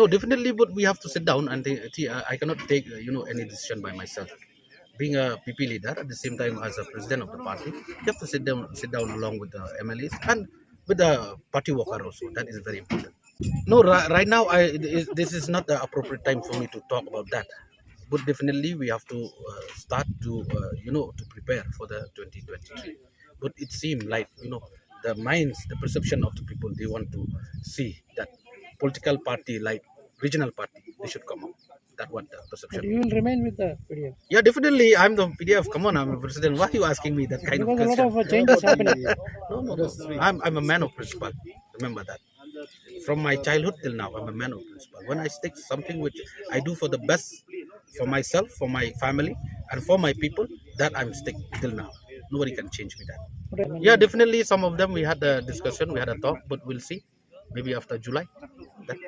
No, definitely, but we have to sit down and think. I cannot take any decision by myself. Being a PP leader at the same time as a president of the party, you have to sit down along with the MLAs and with the party worker also. That is very important. No, right now, this is not the appropriate time for me to talk about that. But definitely, we have to start to to prepare for the 2023. But it seems like the minds, the perception of the people, they want to see that political party like regional party they should come up. That what the But perception. you will remain with the PDF Yeah, definitely. I'm the PDF. Come on, I'm a president. Why are you asking me that kind of because a lot question? of changes happening. No. I'm a man of principle. Remember that. From my childhood till now, I'm a man of principle. When I stick something which I do for the best for myself, for my family, and for my people, that I'm stick till now. Nobody can change me that. Yeah, definitely. Some of them we had a discussion, we had a talk, but we'll see. Maybe after July. That,